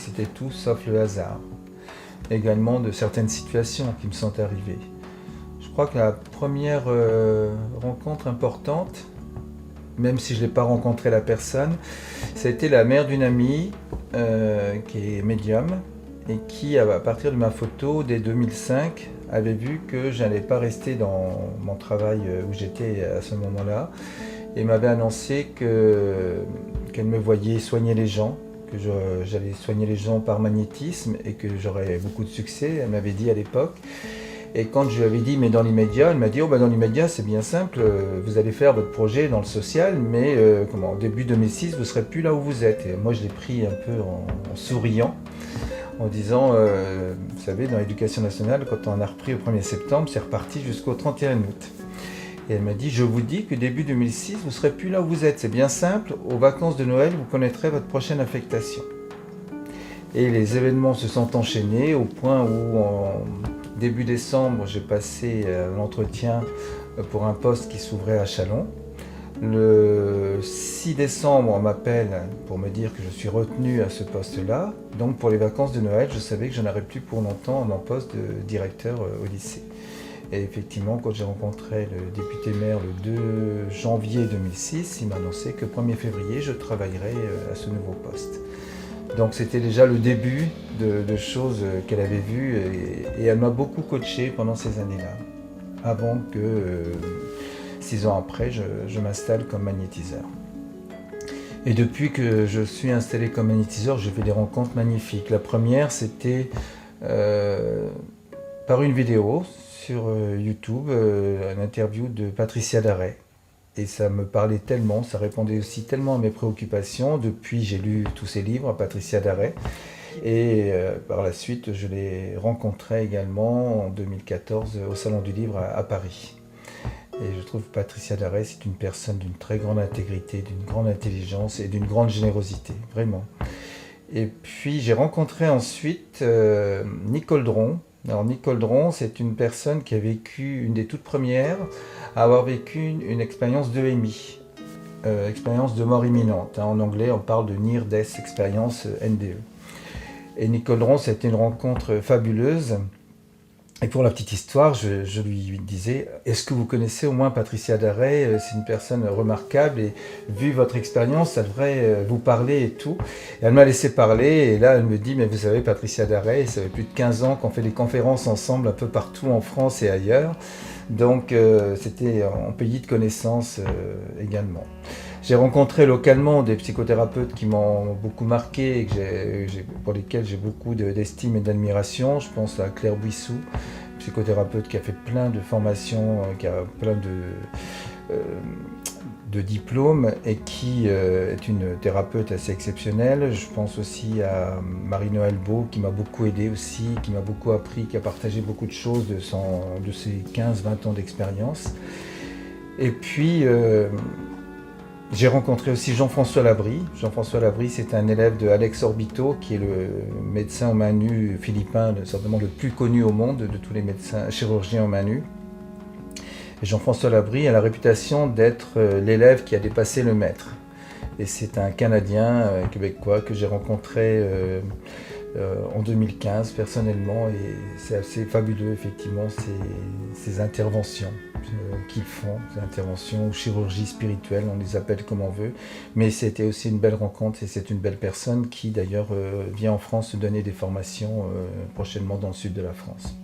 c'était tout sauf le hasard. Également de certaines situations qui me sont arrivées. Je crois que la première rencontre importante, même si je n'ai pas rencontré la personne, ça a été la mère d'une amie qui est médium et qui, à partir de ma photo dès 2005, avait vu que je n'allais pas rester dans mon travail où j'étais à ce moment-là et m'avait annoncé qu'elle me voyait soigner les gens, que j'allais soigner les gens par magnétisme et que j'aurais beaucoup de succès, elle m'avait dit à l'époque. Et quand je lui avais dit mais dans l'immédiat, elle m'a dit dans l'immédiat c'est bien simple, vous allez faire votre projet dans le social, mais début 2006 vous ne serez plus là où vous êtes. Et moi je l'ai pris un peu en souriant, en disant, vous savez dans l'éducation nationale quand on a repris au 1er septembre, c'est reparti jusqu'au 31 août. Et elle m'a dit, je vous dis que début 2006 vous ne serez plus là où vous êtes, c'est bien simple, aux vacances de Noël vous connaîtrez votre prochaine affectation. Et les événements se sont enchaînés au point où en début décembre, j'ai passé l'entretien pour un poste qui s'ouvrait à Châlons. Le 6 décembre, on m'appelle pour me dire que je suis retenu à ce poste-là. Donc pour les vacances de Noël, je savais que je n'aurais plus pour longtemps mon poste de directeur au lycée. Et effectivement, quand j'ai rencontré le député maire le 2 janvier 2006, il m'a annoncé que 1er février, je travaillerais à ce nouveau poste. Donc c'était déjà le début de choses qu'elle avait vues et elle m'a beaucoup coaché pendant ces années-là, avant que 6 ans après, je m'installe comme magnétiseur. Et depuis que je suis installé comme magnétiseur, je fais des rencontres magnifiques. La première, c'était par une vidéo sur YouTube, une interview de Patricia Darey. Et ça me parlait tellement, ça répondait aussi tellement à mes préoccupations. Depuis, j'ai lu tous ses livres, Patricia Darey. Et par la suite, je l'ai rencontrée également en 2014 au Salon du Livre à Paris. Et je trouve que Patricia Darey, c'est une personne d'une très grande intégrité, d'une grande intelligence et d'une grande générosité, vraiment. Et puis j'ai rencontré ensuite Nicole Dron. Alors Nicole Dron, c'est une personne qui a vécu, une des toutes premières, à avoir vécu une expérience d'EMI, expérience de mort imminente. En anglais, on parle de Near Death Experience, NDE. Et Nicole Dron, c'était une rencontre fabuleuse. Et pour la petite histoire, je lui disais, est-ce que vous connaissez au moins Patricia Darey? C'est une personne remarquable et vu votre expérience, ça devrait vous parler et tout. Et elle m'a laissé parler et là, elle me dit, mais vous savez, Patricia Darey, ça fait plus de 15 ans qu'on fait des conférences ensemble un peu partout en France et ailleurs. Donc, c'était en pays de connaissances également. J'ai rencontré localement des psychothérapeutes qui m'ont beaucoup marqué et pour lesquels j'ai beaucoup d'estime et d'admiration. Je pense à Claire Buissou, psychothérapeute qui a fait plein de formations, qui a plein de diplômes et qui est une thérapeute assez exceptionnelle. Je pense aussi à Marie-Noëlle Beau qui m'a beaucoup aidé aussi, qui m'a beaucoup appris, qui a partagé beaucoup de choses de ses 15-20 ans d'expérience. Et puis j'ai rencontré aussi Jean-François Labrie. Jean-François Labrie, c'est un élève de Alex Orbito, qui est le médecin aux mains nues philippin, certainement le plus connu au monde de tous les médecins chirurgiens aux mains nues. Et Jean-François Labrie a la réputation d'être l'élève qui a dépassé le maître. Et c'est un Canadien québécois que j'ai rencontré en 2015 personnellement et c'est assez fabuleux effectivement ces interventions qu'ils font, ces interventions ou chirurgie spirituelle, on les appelle comme on veut, mais c'était aussi une belle rencontre et c'est une belle personne qui d'ailleurs vient en France se donner des formations prochainement dans le sud de la France.